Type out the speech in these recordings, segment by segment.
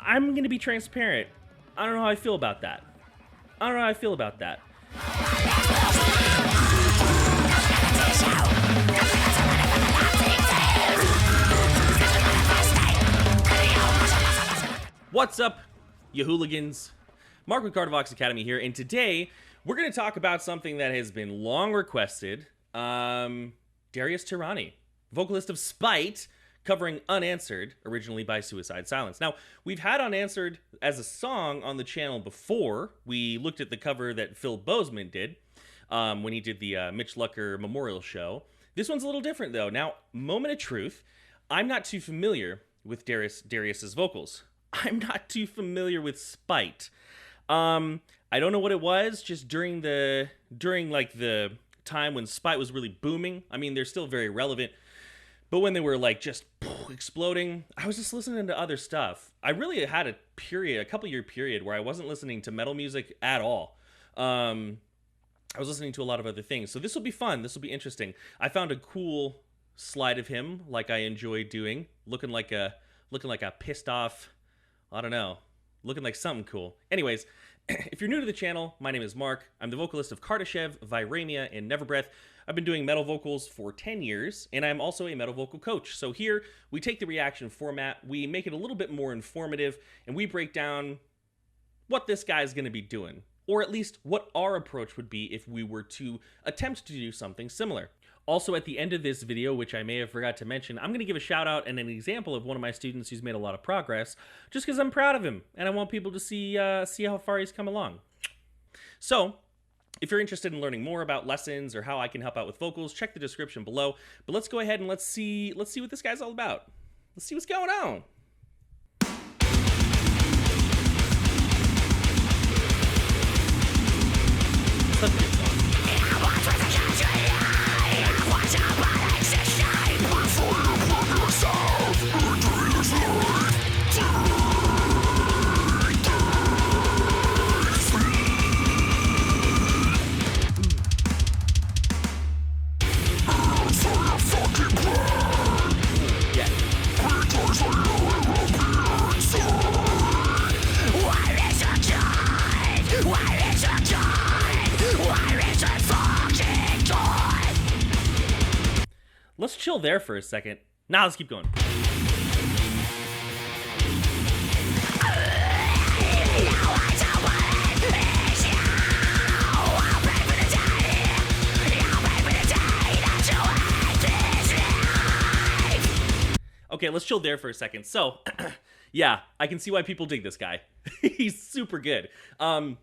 I'm gonna be transparent. I don't know how I feel about that. I don't know how I feel about that. What's up, you hooligans? Mark with Vox Academy here, and today we're going to talk about something that has been long requested. Darius Tehrani, vocalist of Spite, covering Unanswered, originally by Suicide Silence. Now, we've had Unanswered as a song on the channel before. We looked at the cover that Phil Bozeman did when he did the Mitch Lucker Memorial Show. This one's a little different, though. Now, moment of truth, I'm not too familiar with Darius's vocals. I'm not too familiar with Spite. I don't know what it was, just during like the time when Spite was really booming. I mean, they're still very relevant, but when they were like just exploding, I was just listening to other stuff. I really had a couple year period where I wasn't listening to metal music at all. I was listening to a lot of other things. So this will be fun. This will be interesting. I found a cool slide of him, like I enjoy doing, looking like a pissed off, I don't know, looking like something cool. Anyways, if you're new to the channel, my name is Mark. I'm the vocalist of Kardashev, Viramia, and Neverbreath. I've been doing metal vocals for 10 years, and I'm also a metal vocal coach. So here, we take the reaction format, we make it a little bit more informative, and we break down what this guy's going to be doing, or at least what our approach would be if we were to attempt to do something similar. Also, at the end of this video, which I may have forgot to mention, I'm going to give a shout out and an example of one of my students who's made a lot of progress, just because I'm proud of him, and I want people to see how far he's come along. So, if you're interested in learning more about lessons or how I can help out with vocals, check the description below. But let's go ahead and let's see what this guy's all about. Let's see what's going on. Such a good song. Let's chill there for a second. Now let's keep going. Okay, let's chill there for a second. So, yeah, I can see why people dig this guy. He's super good. Now,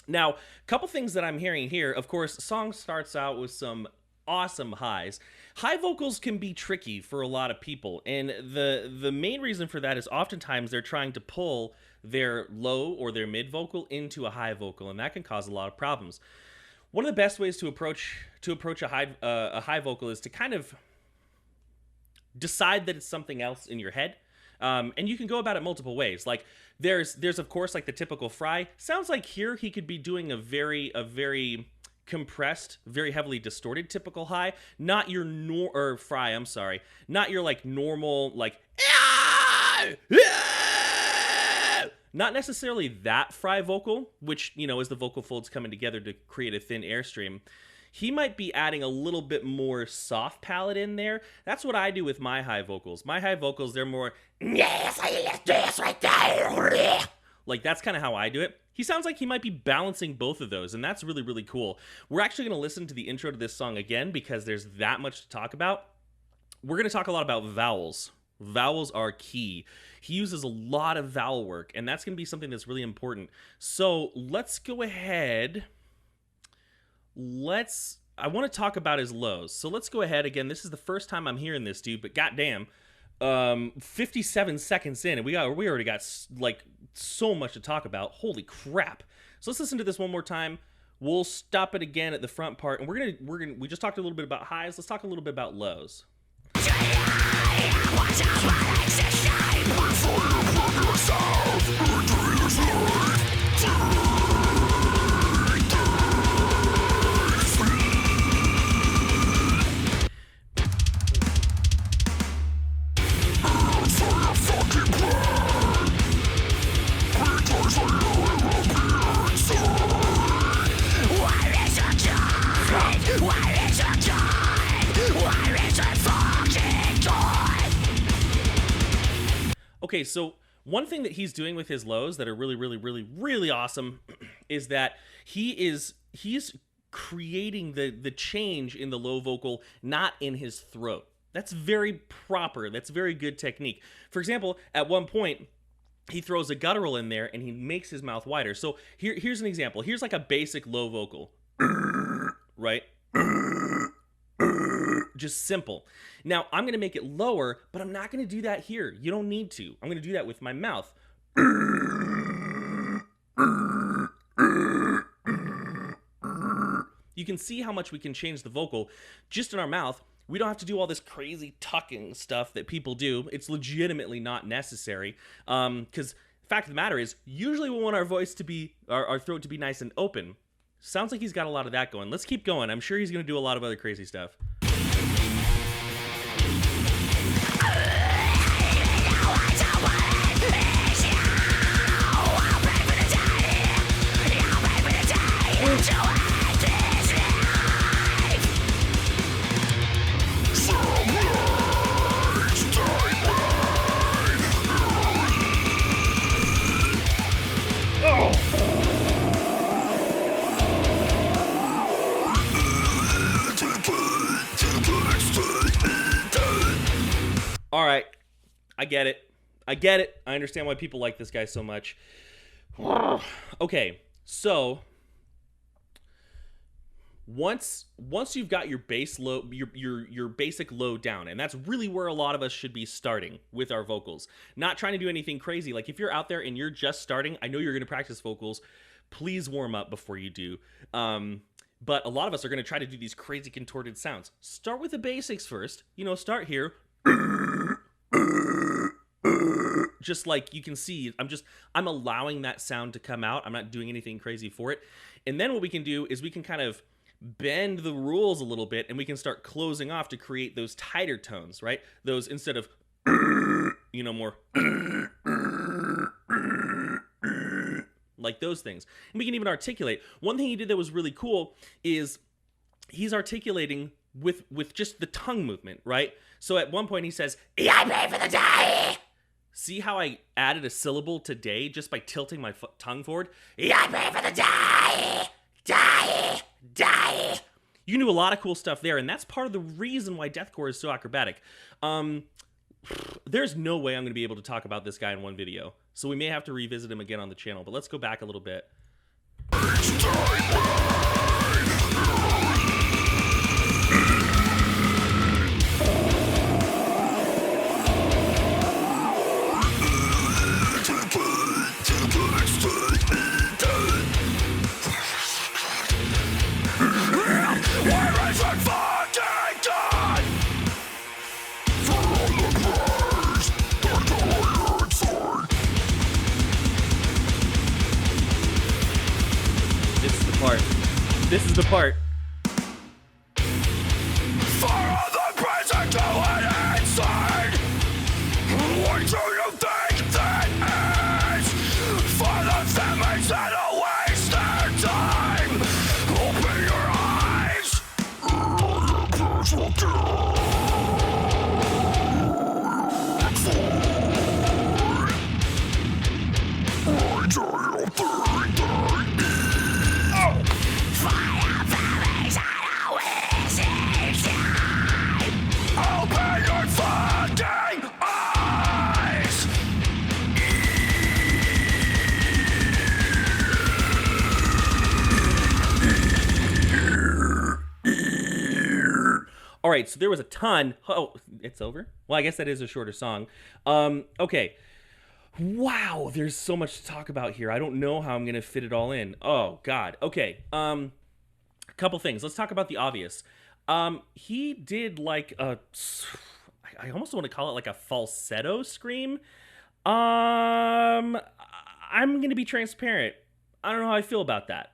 a couple things that I'm hearing here. Of course, song starts out with some awesome highs. High vocals can be tricky for a lot of people, and the main reason for that is oftentimes they're trying to pull their low or their mid vocal into a high vocal, and that can cause a lot of problems. One of the best ways to approach a high vocal is to kind of decide that it's something else in your head. And you can go about it multiple ways. Like there's of course like the typical Fry. Sounds like here he could be doing a very compressed, very heavily distorted typical high, not your Fry, I'm sorry, not your like normal like not necessarily that Fry vocal, which, you know, is the vocal folds coming together to create a thin airstream. He might be adding a little bit more soft palate in there. That's what I do with my high vocals. My high vocals, they're more like that's kind of how I do it. He sounds like he might be balancing both of those, and that's really, really cool. We're actually going to listen to the intro to this song again because there's that much to talk about. We're going to talk a lot about vowels. Vowels are key. He uses a lot of vowel work, and that's going to be something that's really important. So let's go ahead. I want to talk about his lows. So let's go ahead. Again, this is the first time I'm hearing this dude, but goddamn, 57 seconds in, and we already got like so much to talk about. Holy crap. So let's listen to this one more time. We'll stop it again at the front part, and we just talked a little bit about highs. Let's talk a little bit about lows. Okay, so one thing that he's doing with his lows that are really, really, really, really awesome is that he's creating the change in the low vocal, not in his throat. That's very proper. That's very good technique. For example, at one point, he throws a guttural in there and he makes his mouth wider. So here's an example. Here's like a basic low vocal, right? Just simple. Now, I'm going to make it lower, but I'm not going to do that here. You don't need to. I'm going to do that with my mouth. You can see how much we can change the vocal just in our mouth. We don't have to do all this crazy tucking stuff that people do. It's legitimately not necessary. Because the fact of the matter is, usually we want our voice to be, our throat to be nice and open. Sounds like he's got a lot of that going. Let's keep going. I'm sure he's going to do a lot of other crazy stuff. All right, I get it. I understand why people like this guy so much. Okay, so once you've got your bass low, your basic low down, and that's really where a lot of us should be starting with our vocals. Not trying to do anything crazy. Like if you're out there and you're just starting, I know you're going to practice vocals. Please warm up before you do. But a lot of us are going to try to do these crazy contorted sounds. Start with the basics first. Start here. Just like you can see, I'm allowing that sound to come out. I'm not doing anything crazy for it. And then what we can do is we can kind of bend the rules a little bit and we can start closing off to create those tighter tones, right? Those instead of, more like those things. And we can even articulate. One thing he did that was really cool is he's articulating with just the tongue movement, right? So at one point he says, "I pay for the day." See how I added a syllable to day just by tilting my tongue forward? "I pay for the day, day, day." You can do a lot of cool stuff there, and that's part of the reason why Deathcore is so acrobatic. There's no way I'm going to be able to talk about this guy in one video, so we may have to revisit him again on the channel, but let's go back a little bit. This is the part. For all the present going inside, what do you think that is? For the families that waste their time, open your eyes. All right, so there was a ton. Oh, it's over? Well, I guess that is a shorter song. Okay. Wow, there's so much to talk about here. I don't know how I'm going to fit it all in. Oh, God. Okay. A couple things. Let's talk about the obvious. He did like a... I almost want to call it like a falsetto scream. I'm going to be transparent. I don't know how I feel about that.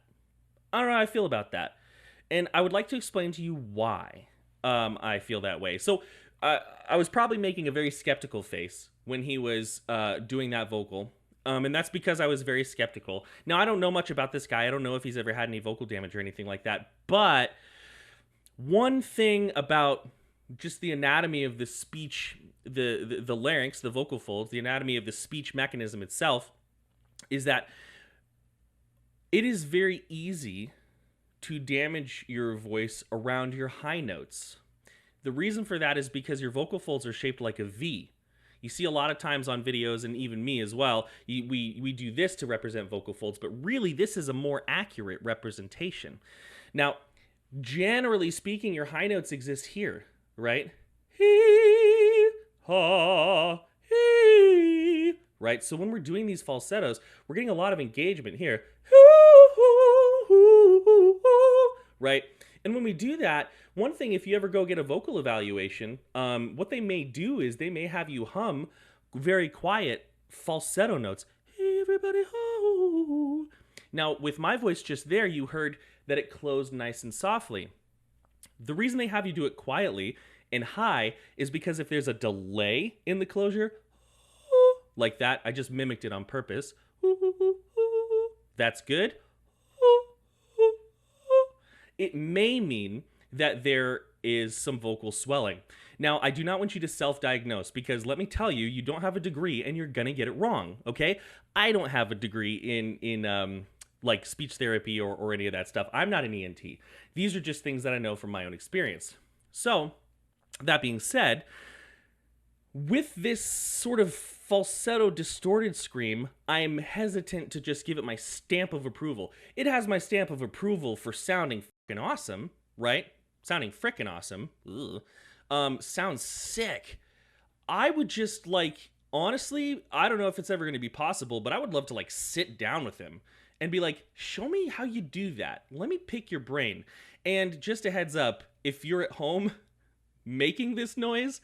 And I would like to explain to you why I feel that way. So I was probably making a very skeptical face when he was doing that vocal. And that's because I was very skeptical. Now, I don't know much about this guy. I don't know if he's ever had any vocal damage or anything like that. But one thing about just the anatomy of the speech the larynx, the vocal folds, the anatomy of the speech mechanism itself, is that it is very easy to damage your voice around your high notes. The reason for that is because your vocal folds are shaped like a V. You see a lot of times on videos, and even me as well, we do this to represent vocal folds, but really this is a more accurate representation. Now, generally speaking, your high notes exist here, right? Hee, ha, hee, right? So when we're doing these falsettos, we're getting a lot of engagement here, right? And when we do that, one thing, if you ever go get a vocal evaluation, what they may do is they may have you hum very quiet falsetto notes. Everybody ho. Now, with my voice just there, you heard that it closed nice and softly. The reason they have you do it quietly and high is because if there's a delay in the closure, like that, I just mimicked it on purpose. That's good. It may mean that there is some vocal swelling. Now, I do not want you to self-diagnose, because let me tell you, you don't have a degree and you're gonna get it wrong, okay? I don't have a degree in like speech therapy or any of that stuff. I'm not an ENT. These are just things that I know from my own experience. So, that being said, with this sort of falsetto distorted scream, I'm hesitant to just give it my stamp of approval. It has my stamp of approval for sounding frickin' awesome, right? Sounding frickin' awesome. Sounds sick. I would just, like, honestly, I don't know if it's ever going to be possible, but I would love to, like, sit down with him and be like, show me how you do that. Let me pick your brain. And just a heads up, if you're at home making this noise,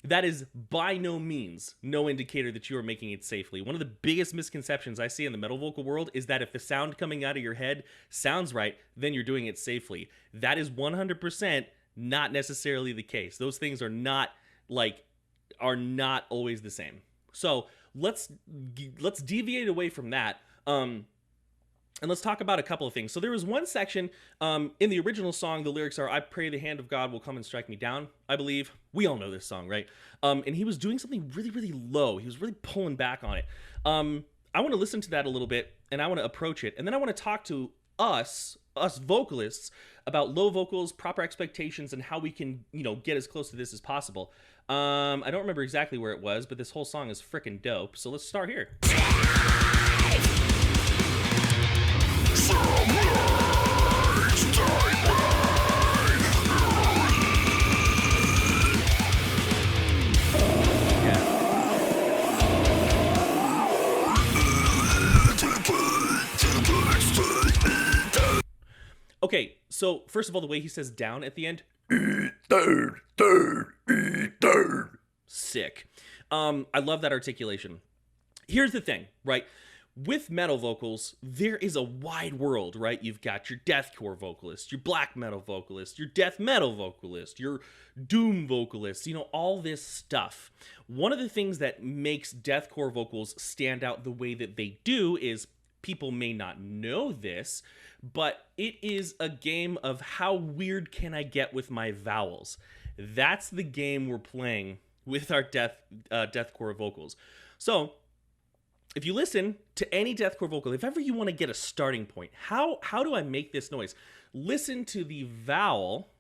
that is by no means no indicator that you are making it safely. One of the biggest misconceptions I see in the metal vocal world is that if the sound coming out of your head sounds right, then you're doing it safely. That is 100% not necessarily the case. Those things are not always the same. So let's deviate away from that. And let's talk about a couple of things. So there was one section in the original song, the lyrics are, I pray the hand of God will come and strike me down, I believe. We all know this song, right? And he was doing something really, really low. He was really pulling back on it. I want to listen to that a little bit, and I want to approach it. And then I want to talk to us vocalists about low vocals, proper expectations, and how we can, get as close to this as possible. I don't remember exactly where it was, but this whole song is freaking dope. So let's start here. Okay, so first of all, the way he says down at the end, sick. I love that articulation. Here's the thing, right? With metal vocals, there is a wide world, right? You've got your deathcore vocalist, your black metal vocalist, your death metal vocalist, your doom vocalist, all this stuff. One of the things that makes deathcore vocals stand out the way that they do is people may not know this, but it is a game of how weird can I get with my vowels. That's the game we're playing with our deathcore vocals. So, if you listen to any deathcore vocal, if ever you want to get a starting point, how do I make this noise? Listen to the vowel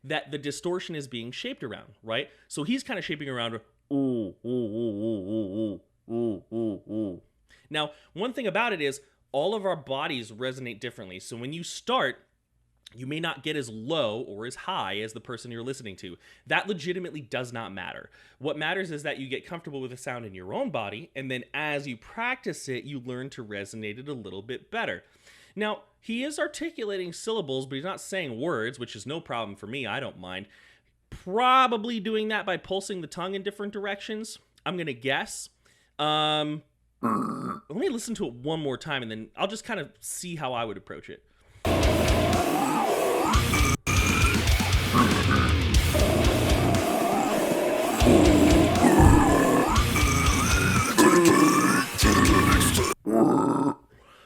that the distortion is being shaped around, right? So he's kind of shaping around ooh, ooh, ooh, ooh, ooh, ooh, ooh. Now, one thing about it is all of our bodies resonate differently. So when you start, you may not get as low or as high as the person you're listening to. That legitimately does not matter. What matters is that you get comfortable with the sound in your own body, and then as you practice it, you learn to resonate it a little bit better. Now, he is articulating syllables, but he's not saying words, which is no problem for me. I don't mind. Probably doing that by pulsing the tongue in different directions, I'm going to guess. Let me listen to it one more time, and then I'll just kind of see how I would approach it.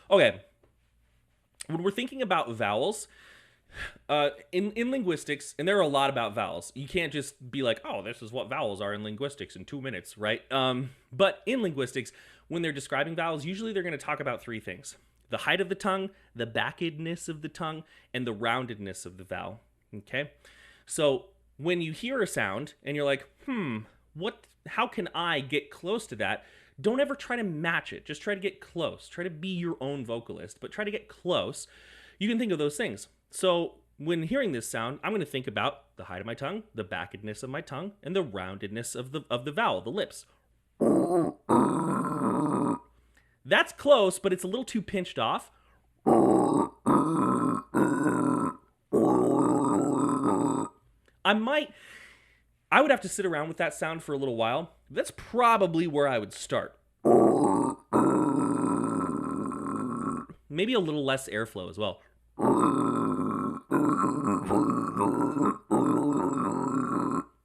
Okay, when we're thinking about vowels, In linguistics, and there are a lot about vowels. You can't just be like, oh, this is what vowels are in linguistics in 2 minutes, right? But in linguistics, when they're describing vowels, usually they're going to talk about three things: the height of the tongue, the backedness of the tongue, and the roundedness of the vowel. Okay? So when you hear a sound and you're like, how can I get close to that? Don't ever try to match it. Just try to get close. Try to be your own vocalist, but try to get close. You can think of those things. So when hearing this sound, I'm going to think about the height of my tongue, the backedness of my tongue, and the roundedness of the vowel, the lips. That's close, but it's a little too pinched off. I would have to sit around with that sound for a little while. That's probably where I would start. Maybe a little less airflow as well.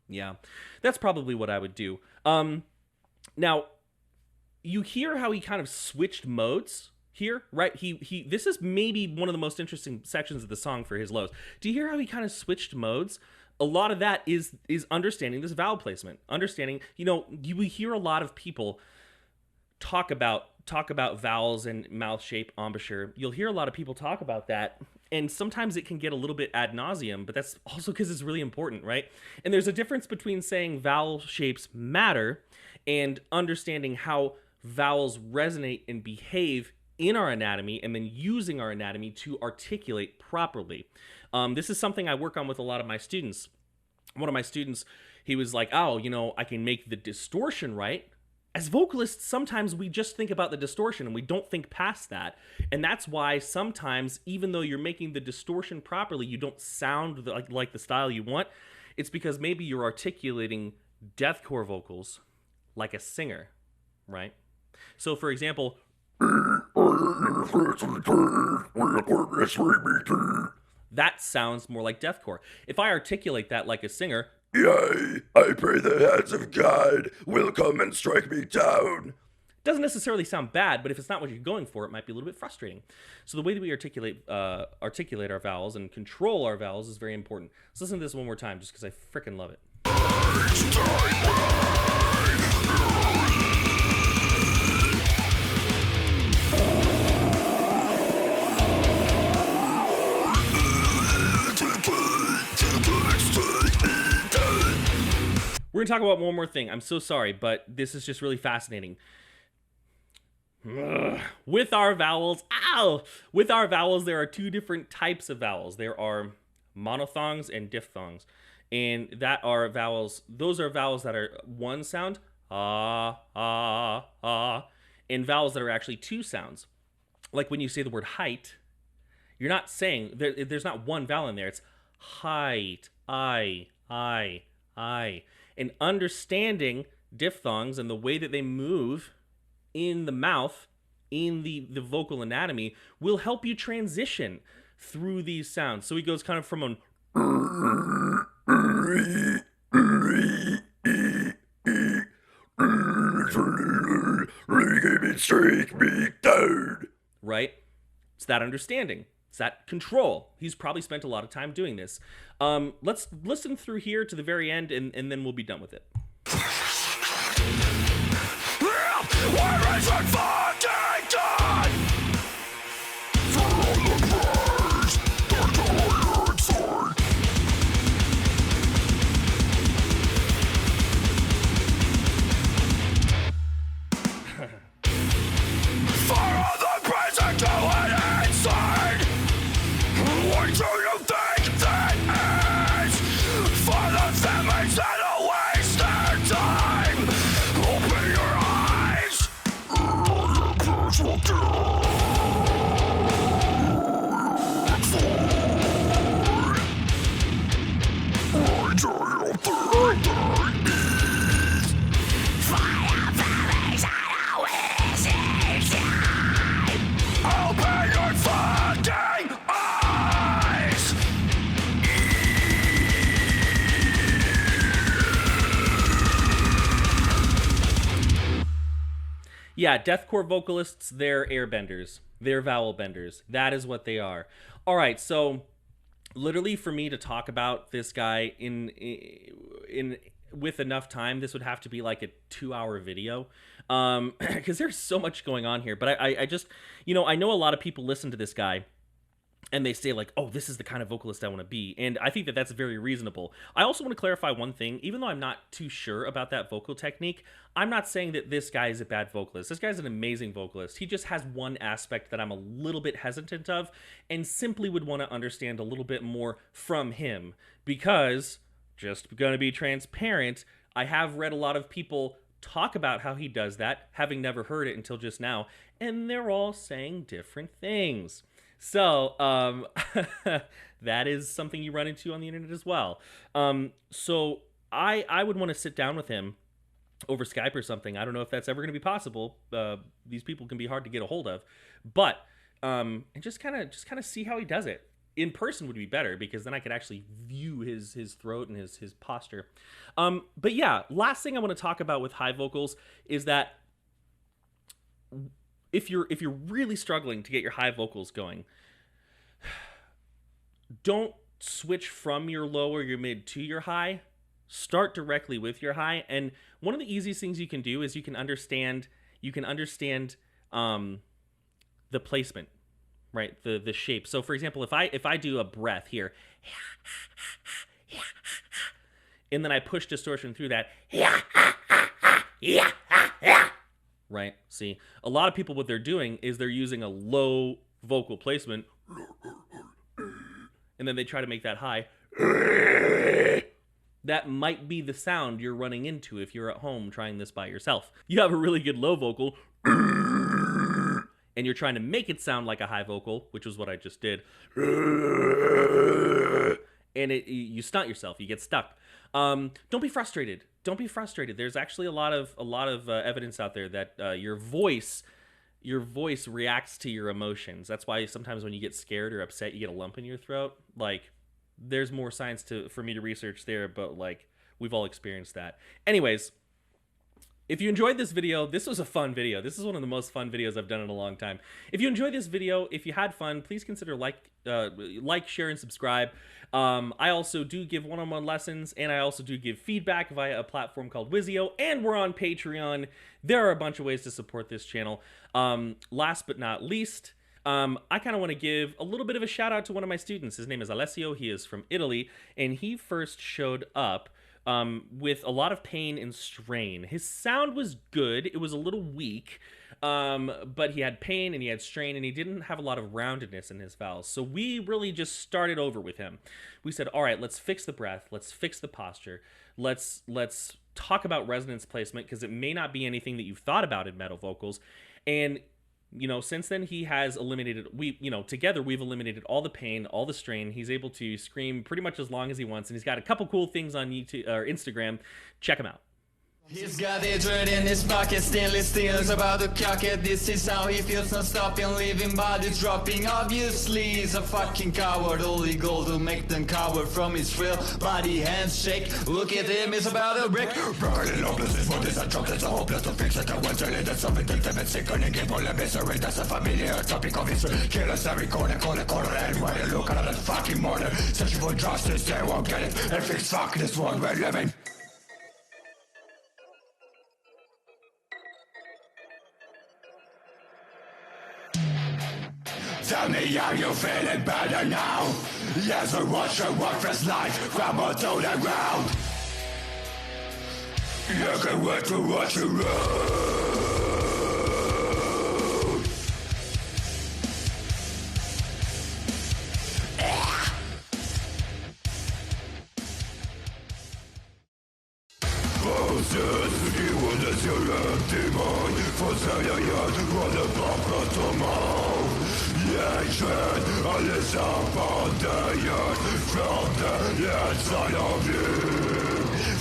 Yeah, that's probably what I would do. Now, you hear how he kind of switched modes here, right? This is maybe one of the most interesting sections of the song for his lows. Do you hear how he kind of switched modes? A lot of that is understanding this vowel placement. Understanding, we hear a lot of people talk about vowels and mouth shape, embouchure. You'll hear a lot of people talk about that, and sometimes it can get a little bit ad nauseum, but that's also because it's really important, right? And there's a difference between saying vowel shapes matter and understanding how vowels resonate and behave in our anatomy, and then using our anatomy to articulate properly. This is something I work on with a lot of my students. One of my students, he was like, I can make the distortion right. As vocalists, sometimes we just think about the distortion and we don't think past that. And that's why sometimes, even though you're making the distortion properly, you don't sound like the style you want. It's because maybe you're articulating deathcore vocals like a singer, right? So, for example, that sounds more like deathcore. If I articulate that like a singer, yea, I pray the hands of God will come and strike me down. Doesn't necessarily sound bad, but if it's not what you're going for, it might be a little bit frustrating. So the way that we articulate our vowels and control our vowels is very important. Let's listen to this one more time, just because I frickin' love it. We're going to talk about one more thing. I'm so sorry, but this is just really fascinating. With our vowels, there are two different types of vowels. There are monophthongs and diphthongs. And those are vowels that are one sound, and vowels that are actually two sounds. Like when you say the word height, you're not saying, there's not one vowel in there. It's height, I. And understanding diphthongs and the way that they move in the mouth, in the vocal anatomy, will help you transition through these sounds. So he goes kind of from an right? It's that understanding. It's that control. He's probably spent a lot of time doing this. Let's listen through here to the very end, and then we'll be done with it. Where is your fucking God? For all the praise that I inside. For all the praise that going inside. What do you think that is? For the families that are wasting time. Open your eyes. Open your fucking eyes. Yeah, deathcore vocalists, they're airbenders. They're vowel benders. That is what they are. All right, so literally for me to talk about this guy in with enough time, this would have to be like a 2-hour video, because there's so much going on here. But I just, I know a lot of people listen to this guy and they say like, oh, this is the kind of vocalist I want to be. And I think that that's very reasonable. I also want to clarify one thing. Even though I'm not too sure about that vocal technique, I'm not saying that this guy is a bad vocalist. This guy's an amazing vocalist. He just has one aspect that I'm a little bit hesitant of and simply would want to understand a little bit more from him, because, just going to be transparent, I have read a lot of people talk about how he does that, having never heard it until just now, and they're all saying different things. So, that is something you run into on the internet as well. So I would want to sit down with him over Skype or something. I don't know if that's ever going to be possible. These people can be hard to get a hold of, but, and just kind of see how he does it. In person would be better, because then I could actually view his throat and his posture. But yeah, last thing I want to talk about with high vocals is that if you're really struggling to get your high vocals going, don't switch from your low or your mid to your high. Start directly with your high. And one of the easiest things you can do is you can understand the placement, right? The shape. So for example, if I do a breath here, and then I push distortion through that, right? See, a lot of people, what they're doing is they're using a low vocal placement, and then they try to make that high. That might be the sound you're running into if you're at home trying this by yourself. You have a really good low vocal, and you're trying to make it sound like a high vocal, which is what I just did, and you stunt yourself. You get stuck. Don't be frustrated. Don't be frustrated. There's actually a lot of evidence out there that your voice reacts to your emotions. That's why sometimes when you get scared or upset, you get a lump in your throat. Like, there's more science for me to research there, but like, we've all experienced that. Anyways, if you enjoyed this video, this was a fun video. This is one of the most fun videos I've done in a long time. If you enjoyed this video, if you had fun, please consider like, share, and subscribe. I also do give one-on-one lessons, and I also do give feedback via a platform called Wizio, and we're on Patreon. There are a bunch of ways to support this channel. Last but not least, I kind of want to give a little bit of a shout out to one of my students. His name is Alessio. He is from Italy, and he first showed up with a lot of pain and strain. His sound was good. It was a little weak, but he had pain and he had strain, and he didn't have a lot of roundedness in his vowels. So we really just started over with him. We said, all right, let's fix the breath. Let's fix the posture. Let's talk about resonance placement, because it may not be anything that you've thought about in metal vocals. And since then he has eliminated, together we've eliminated all the pain, all the strain. He's able to scream pretty much as long as he wants, and he's got a couple cool things on YouTube or Instagram. Check him out. He's got a dread in his pocket, stainless steel's about to cock it. This is how he feels, not stopping, leaving bodies dropping. Obviously he's a fucking coward, only goal to make them cower from his frail body, hands shake. Look at him, he's about to break. Broken and hopeless is what is a joke, it's a hopeless to fix it. I want to let that's something that it's sickening, give all the misery, that's a familiar topic of history. Killers every corner, anywhere you look at that fucking murder. Searching for justice, they won't get it, and fix fuck this world we're living. Tell me, are you feeling better now? Yes, I watch your worthless life crumble to the ground. You can wait to watch you run. Sur le démon, faisait ailleurs, on ne peut pas tomber. Jägern, alles abandoned, from the inside of you.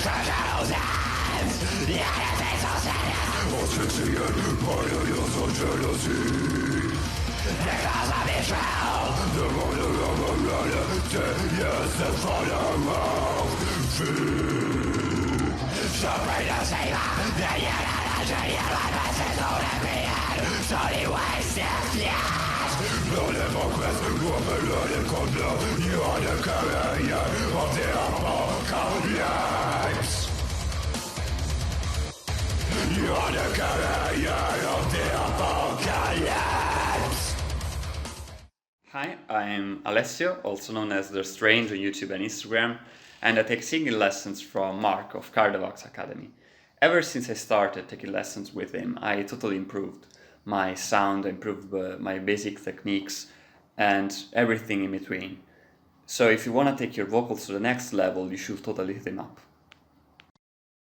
Thousands, the enemies are zealous. Asphyxiate by your jealousy. Because of betrayal, the wonder of morality, yes, the father of fear. Somebody to save her, the yellow, the yellow, the yellow, the yellow, the yellow, the yellow, the yellow, On hypocrites who are political blow. You are the carrier of the apocalypse. You are the carrier of the apocalypse. Hi, I'm Alessio, also known as The Strange on YouTube and Instagram, and I take singing lessons from Mark of Cardavox Academy. Ever since I started taking lessons with him, I totally improved my sound, improved my basic techniques, and everything in between. So if you want to take your vocals to the next level, you should totally hit him up.